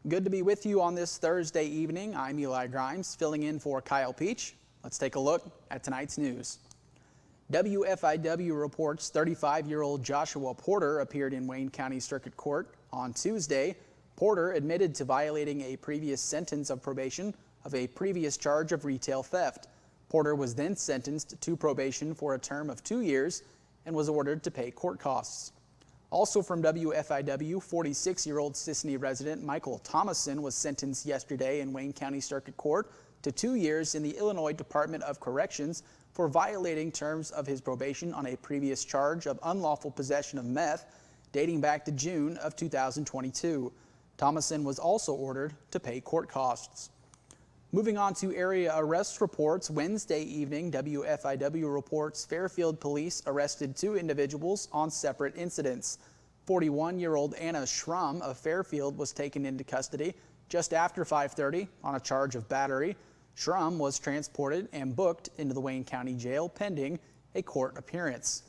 Good to be with you on this Thursday evening. I'm Eli Grimes, filling in for Kyle Peach. Let's take a look at tonight's news. WFIW reports 35-year-old Joshua Porter appeared in Wayne County Circuit Court on Tuesday. Porter admitted to violating a previous sentence of probation of a previous charge of retail theft. Porter was then sentenced to probation for a term of 2 years and was ordered to pay court costs. Also from WFIW, 46-year-old Sisseton resident Michael Thomason was sentenced yesterday in Wayne County Circuit Court to 2 years in the Illinois Department of Corrections for violating terms of his probation on a previous charge of unlawful possession of meth dating back to June of 2022. Thomason was also ordered to pay court costs. Moving on to area arrest reports, Wednesday evening, WFIW reports Fairfield police arrested 2 individuals on separate incidents. 41-year-old Anna Schrum of Fairfield was taken into custody just after 5:30 on a charge of battery. Schrum was transported and booked into the Wayne County Jail pending a court appearance.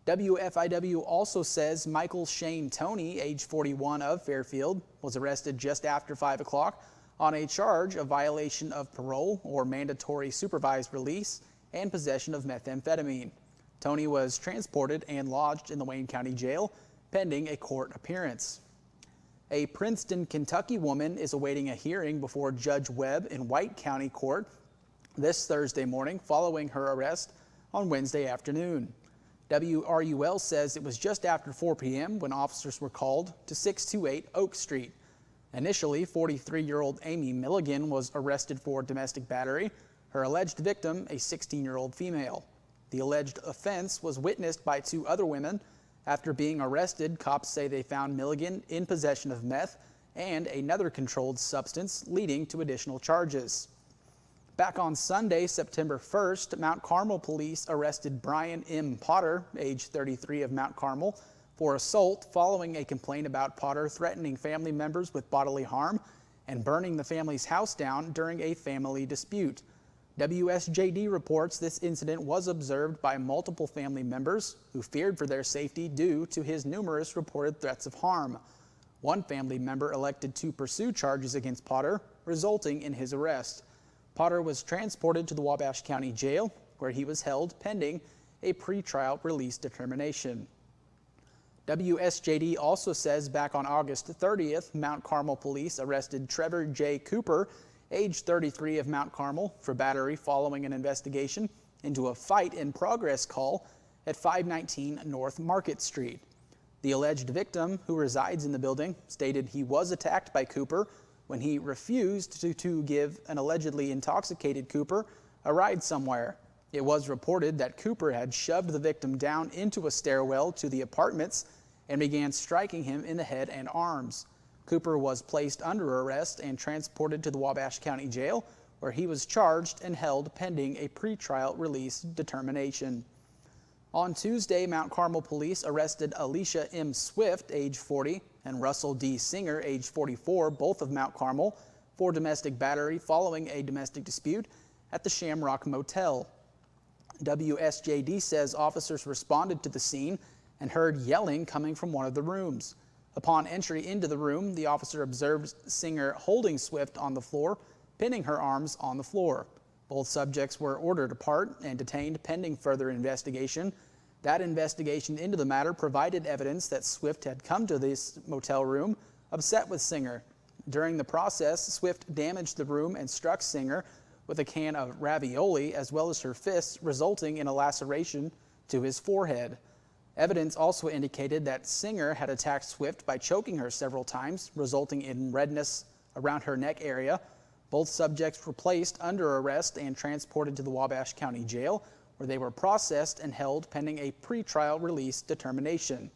WFIW also says Michael Shane Toney, age 41 of Fairfield, was arrested just after 5 o'clock on a charge of violation of parole or mandatory supervised release and possession of methamphetamine. Toney was transported and lodged in the Wayne County Jail pending a court appearance. A Princeton, Kentucky woman is awaiting a hearing before Judge Webb in White County Court this Thursday morning following her arrest on Wednesday afternoon. WRUL says it was just after 4 p.m. when officers were called to 628 Oak Street. Initially, 43-year-old Amy Milligan was arrested for domestic battery, her alleged victim a 16-year-old female. The alleged offense was witnessed by 2 other women. After being arrested, cops say they found Milligan in possession of meth and another controlled substance, leading to additional charges. Back on Sunday, September 1st, Mount Carmel police arrested Brian M. Potter, age 33 of Mount Carmel, for assault following a complaint about Potter threatening family members with bodily harm and burning the family's house down during a family dispute. WSJD reports this incident was observed by multiple family members who feared for their safety due to his numerous reported threats of harm. One family member elected to pursue charges against Potter, resulting in his arrest. Potter was transported to the Wabash County Jail, where he was held pending a pretrial release determination. WSJD also says back on August 30th, Mount Carmel police arrested Trevor J. Cooper, age 33 of Mount Carmel, for battery following an investigation into a fight in progress call at 519 North Market Street. The alleged victim, who resides in the building, stated he was attacked by Cooper when he refused to give an allegedly intoxicated Cooper a ride somewhere. It was reported that Cooper had shoved the victim down into a stairwell to the apartments and began striking him in the head and arms. Cooper was placed under arrest and transported to the Wabash County Jail, where he was charged and held pending a pretrial release determination. On Tuesday, Mount Carmel police arrested Alicia M. Swift, age 40, and Russell D. Singer, age 44, both of Mount Carmel, for domestic battery following a domestic dispute at the Shamrock Motel. WSJD says officers responded to the scene and heard yelling coming from one of the rooms. Upon entry into the room, the officer observed Singer holding Swift on the floor, pinning her arms on the floor. Both subjects were ordered apart and detained pending further investigation. That investigation into the matter provided evidence that Swift had come to this motel room upset with Singer. During the process, Swift damaged the room and struck Singer with a can of ravioli as well as her fists, resulting in a laceration to his forehead. Evidence also indicated that Singer had attacked Swift by choking her several times, resulting in redness around her neck area. Both subjects were placed under arrest and transported to the Wabash County Jail, where they were processed and held pending a pretrial release determination.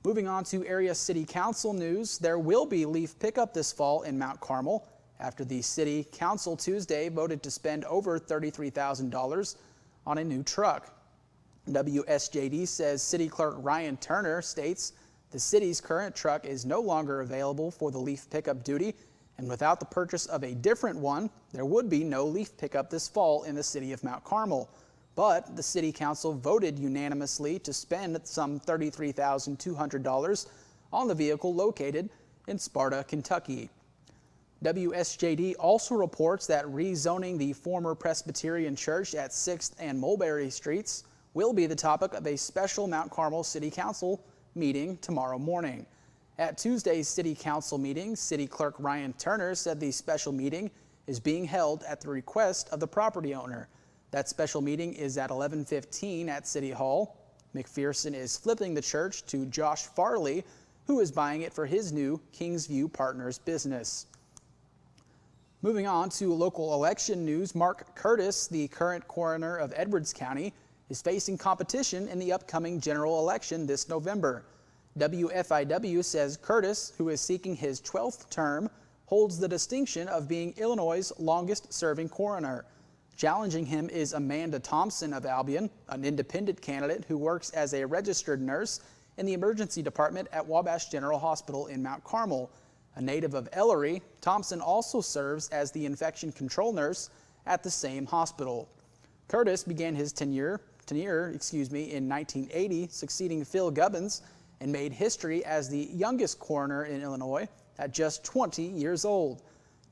Moving on to area city council news, there will be leaf pickup this fall in Mount Carmel after the city council Tuesday voted to spend over $33,000 on a new truck. WSJD says City Clerk Ryan Turner states the city's current truck is no longer available for the leaf pickup duty, and without the purchase of a different one, there would be no leaf pickup this fall in the city of Mount Carmel. But the city council voted unanimously to spend some $33,200 on the vehicle located in Sparta, Kentucky. WSJD also reports that rezoning the former Presbyterian Church at 6th and Mulberry Streets will be the topic of a special Mount Carmel City Council meeting tomorrow morning. At Tuesday's City Council meeting, City Clerk Ryan Turner said the special meeting is being held at the request of the property owner. That special meeting is at 11:15 at City Hall. McPherson is flipping the church to Josh Farley, who is buying it for his new Kingsview Partners business. Moving on to local election news, Mark Curtis, the current coroner of Edwards County, is facing competition in the upcoming general election this November. WFIW says Curtis, who is seeking his 12th term, holds the distinction of being Illinois' longest-serving coroner. Challenging him is Amanda Thompson of Albion, an independent candidate who works as a registered nurse in the emergency department at Wabash General Hospital in Mount Carmel. A native of Ellery, Thompson also serves as the infection control nurse at the same hospital. Curtis began his tenure in 1980, succeeding Phil Gubbins, and made history as the youngest coroner in Illinois at just 20 years old.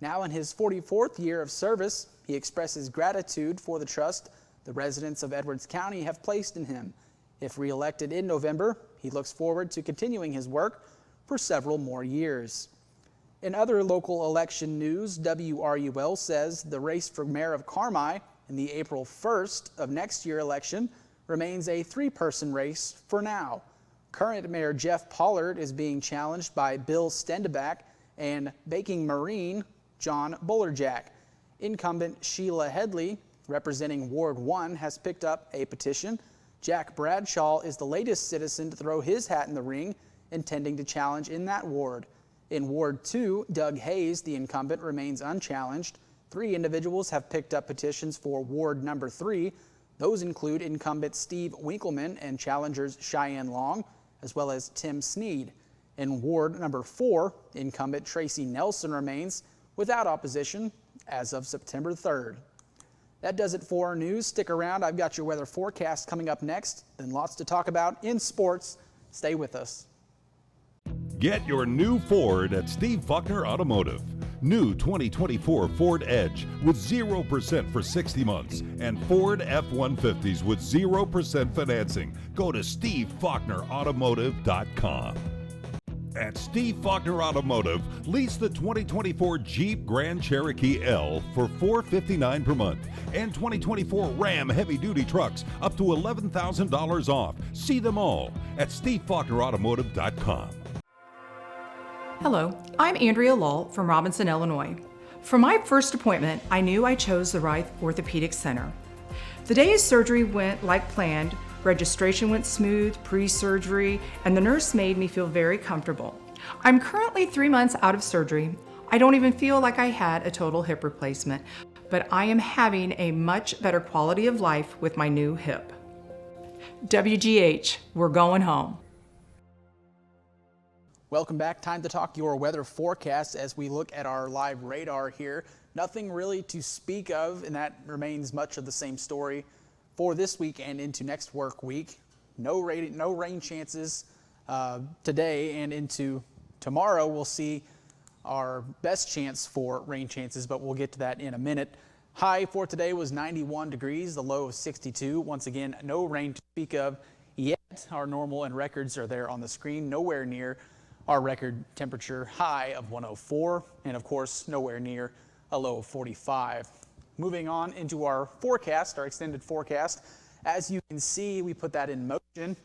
Now in his 44th year of service, he expresses gratitude for the trust the residents of Edwards County have placed in him. If reelected in November, he looks forward to continuing his work for several more years. In other local election news, WRUL says the race for mayor of Carmi in the April 1st of next year election remains a three-person race for now. Current Mayor Jeff Pollard is being challenged by Bill Stendeback and Baking Marine John Bullerjack. Incumbent Sheila Headley, representing Ward 1, has picked up a petition. Jack Bradshaw is the latest citizen to throw his hat in the ring, intending to challenge in that ward. In Ward 2, Doug Hayes, the incumbent, remains unchallenged. 3 individuals have picked up petitions for Ward number 3. Those include incumbent Steve Winkleman and challengers Cheyenne Long, as well as Tim Sneed. In Ward number 4, incumbent Tracy Nelson remains without opposition as of September 3rd. That does it for our news. Stick around. I've got your weather forecast coming up next, then lots to talk about in sports. Stay with us. Get your new Ford at Steve Faulkner Automotive. New 2024 Ford Edge with 0% for 60 months and Ford F-150s with 0% financing. Go to SteveFaulknerAutomotive.com. At Steve Faulkner Automotive, lease the 2024 Jeep Grand Cherokee L for $459 per month and 2024 Ram heavy-duty trucks up to $11,000 off. See them all at SteveFaulknerAutomotive.com. Hello, I'm Andrea Lull from Robinson, Illinois. For my first appointment, I knew I chose the right orthopedic center. The day of surgery went like planned. Registration went smooth, pre-surgery, and the nurse made me feel very comfortable. I'm currently 3 months out of surgery. I don't even feel like I had a total hip replacement, but I am having a much better quality of life with my new hip. WGH, we're going home. Welcome back. Time to talk your weather forecast as we look at our live radar here. Nothing really to speak of, and that remains much of the same story for this week and into next work week. No rain chances today, and into tomorrow we'll see our best chance for rain chances, but we'll get to that in a minute. High for today was 91 degrees, the low of 62. Once again, no rain to speak of yet. Our normal and records are there on the screen, nowhere near our record temperature high of 104, and of course nowhere near a low of 45. Moving on into our forecast, our extended forecast. As you can see, we put that in motion.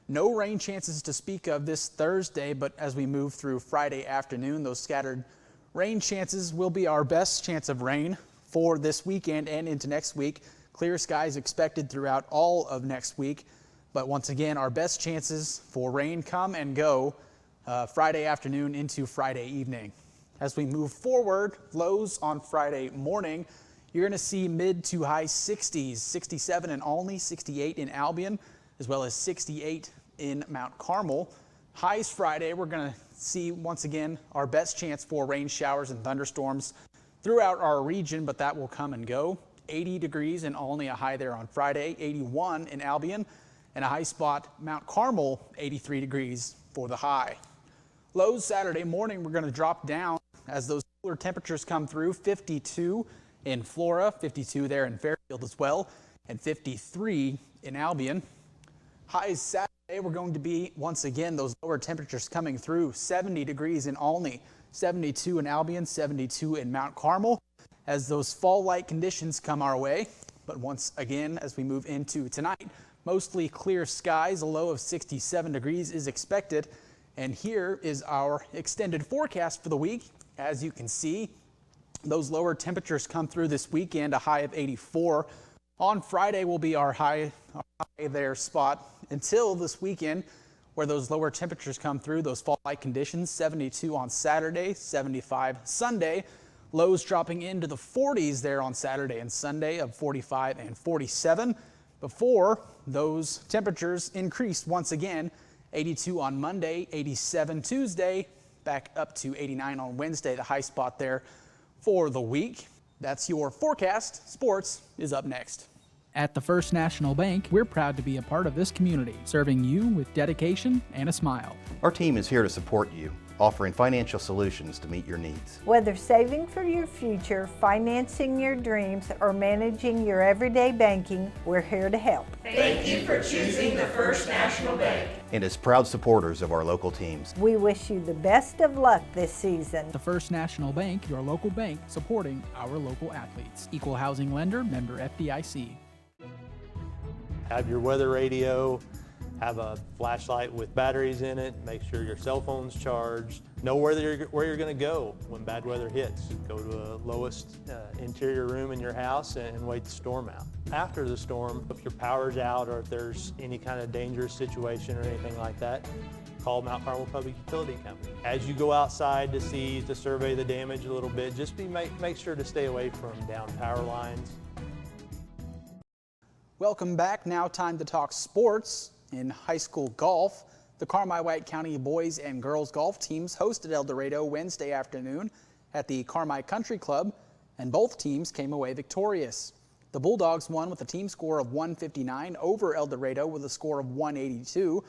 No rain chances to speak of this Thursday, but as we move through Friday afternoon, those scattered rain chances will be our best chance of rain for this weekend and into next week. Clear skies expected throughout all of next week, but once again, our best chances for rain come and go Friday afternoon into Friday evening. As we move forward, lows on Friday morning, you're going to see mid to high 60s, 67 in Olney, 68 in Albion, as well as 68 in Mount Carmel. Highs Friday, we're going to see once again our best chance for rain showers and thunderstorms throughout our region, but that will come and go. 80 degrees in Olney, a high there on Friday, 81 in Albion, and a high spot Mount Carmel, 83 degrees for the high. Lows Saturday morning, we're going to drop down as those cooler temperatures come through. 52 in Flora, 52 there in Fairfield as well, and 53 in Albion. Highs Saturday, we're going to be, once again, those lower temperatures coming through. 70 degrees in Olney, 72 in Albion, 72 in Mount Carmel, as those fall-like conditions come our way. But once again, as we move into tonight, mostly clear skies, a low of 67 degrees is expected. And here is our extended forecast for the week. As you can see, those lower temperatures come through this weekend, a high of 84. On Friday will be our high there spot until this weekend, where those lower temperatures come through, those fall-like conditions. 72 on Saturday, 75 Sunday. Lows dropping into the 40s there on Saturday and Sunday of 45 and 47 before those temperatures increased once again. 82 on Monday, 87 Tuesday, back up to 89 on Wednesday, the high spot there for the week. That's your forecast. Sports is up next. At the First National Bank, we're proud to be a part of this community, serving you with dedication and a smile. Our team is here to support you, offering financial solutions to meet your needs. Whether saving for your future, financing your dreams, or managing your everyday banking, we're here to help. Thank you for choosing the First National Bank. And as proud supporters of our local teams, We wish you the best of luck this season. The First National Bank, your local bank supporting our local athletes. Equal housing lender, member FDIC. Have your weather radio, have a flashlight with batteries in it, make sure your cell phone's charged, know where you're going to go when bad weather hits. Go to the lowest interior room in your house and wait the storm out. After the storm, if your power's out or if there's any kind of dangerous situation or anything like that, call Mount Carmel Public Utility Company. As you go outside to survey the damage a little bit, just make sure to stay away from down power lines. Welcome back. Now time to talk sports. In high school golf, the Carmi-White County boys and girls golf teams hosted El Dorado Wednesday afternoon at the Carmi Country Club, and both teams came away victorious. The Bulldogs won with a team score of 159 over El Dorado with a score of 182.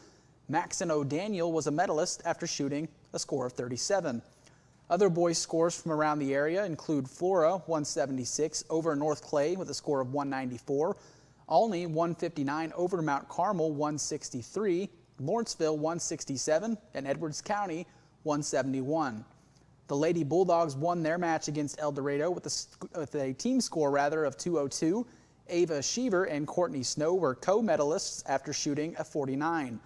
Maxon O'Daniel was a medalist after shooting a score of 37. Other boys' scores from around the area include Flora 176 over North Clay with a score of 194. Olney 159 over Mount Carmel 163, Lawrenceville 167, and Edwards County 171. The Lady Bulldogs won their match against El Dorado with a team score of 202. Ava Sheaver and Courtney Snow were co-medalists after shooting a 49.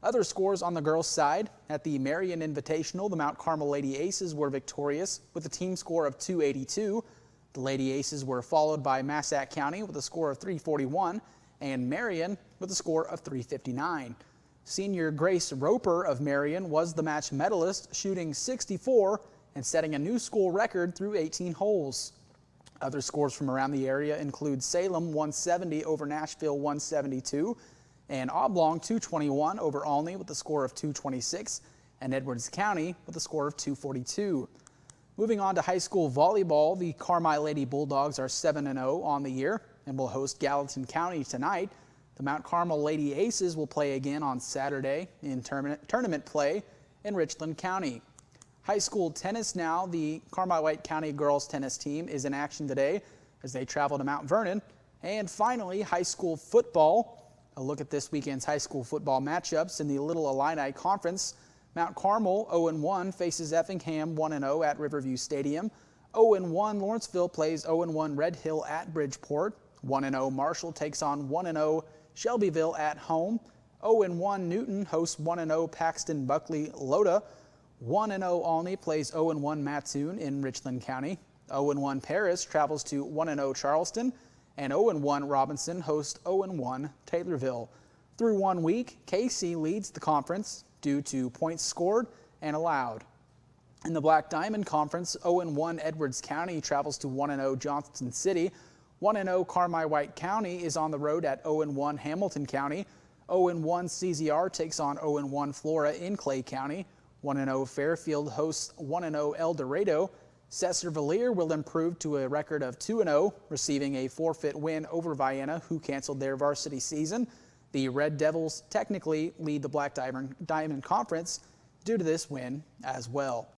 Other scores on the girls' side, at the Marion Invitational, the Mount Carmel Lady Aces were victorious with a team score of 282. The Lady Aces were followed by Massac County with a score of 341 and Marion with a score of 359. Senior Grace Roper of Marion was the match medalist, shooting 64 and setting a new school record through 18 holes. Other scores from around the area include Salem 170 over Nashville 172 and Oblong 221 over Olney with a score of 226 and Edwards County with a score of 242. Moving on to high school volleyball, the Carmi Lady Bulldogs are 7-0 on the year and will host Gallatin County tonight. The Mount Carmel Lady Aces will play again on Saturday in tournament play in Richland County. High school tennis now, the Carmi-White County girls tennis team is in action today as they travel to Mount Vernon. And finally, high school football. A look at this weekend's high school football matchups in the Little Illini Conference. Mount Carmel 0-1 faces Effingham 1-0 at Riverview Stadium. 0-1 Lawrenceville plays 0-1 Red Hill at Bridgeport. 1-0 Marshall takes on 1-0 Shelbyville at home. 0-1 Newton hosts 1-0 Paxton Buckley Loda. 1-0 Olney plays 0-1 Mattoon in Richland County. 0-1 Paris travels to 1-0 Charleston. And 0-1 Robinson hosts 0-1 Taylorville. Through 1 week, Casey leads the conference due to points scored and allowed. In the Black Diamond Conference, 0-1 Edwards County travels to 1-0 Johnston City. 1-0 Carmi-White County is on the road at 0-1 Hamilton County. 0-1 CZR takes on 0-1 Flora in Clay County. 1-0 Fairfield hosts 1-0 El Dorado. Cesar-Valier will improve to a record of 2-0, receiving a forfeit win over Vienna, who canceled their varsity season. The Red Devils technically lead the Black Diamond Conference due to this win as well.